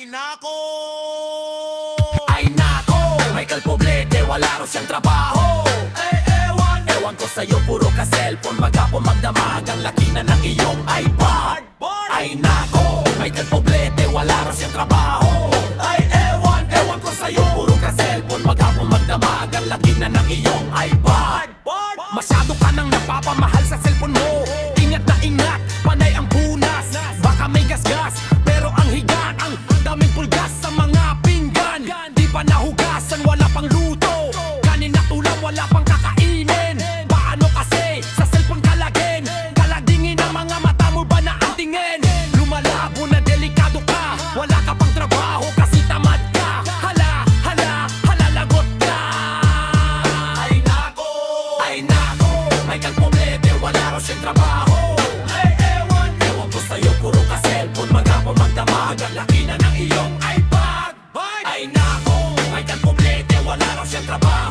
Ay nako! Ay nako, Michael Poblete, wala raw siyang trabaho. Ewan ko sa'yo, puro ka cellphone, maghapon magdamag, ang laki na ng iyong iPad. Ay nako, Michael Poblete, wala raw siyang trabaho. Ewan ko sa'yo, puro ka cellphone, maghapon magdamag, ang laki na ng iyong iPad. Masyado ka nang napapamahal sa cellphone mo. Ingat na ingat, panay ang punas. Baka may gasgas, pero ang higan, ang daming pulgas sa mga pinggan. Di pa nahugasan, wala pang luto. Kanin na tulang, wala pang kakainin. Paano kasi, sa cellphone kalagin? Kaladingin ang mga mata mo ba na ang tingin? Lumalabo na delikado ka, wala ka pang trabaho kasi tamad ka. Hala, hala, hala, lagot ka. Ay nako, Michael Poblete, wala raw siyang trabaho. Ewan ko sa'yo, puro ka cellphone, maghapon magdamag, ang laki na ng iyong iPad. Ay nako, Michael Poblete, wala raw siyang trabaho.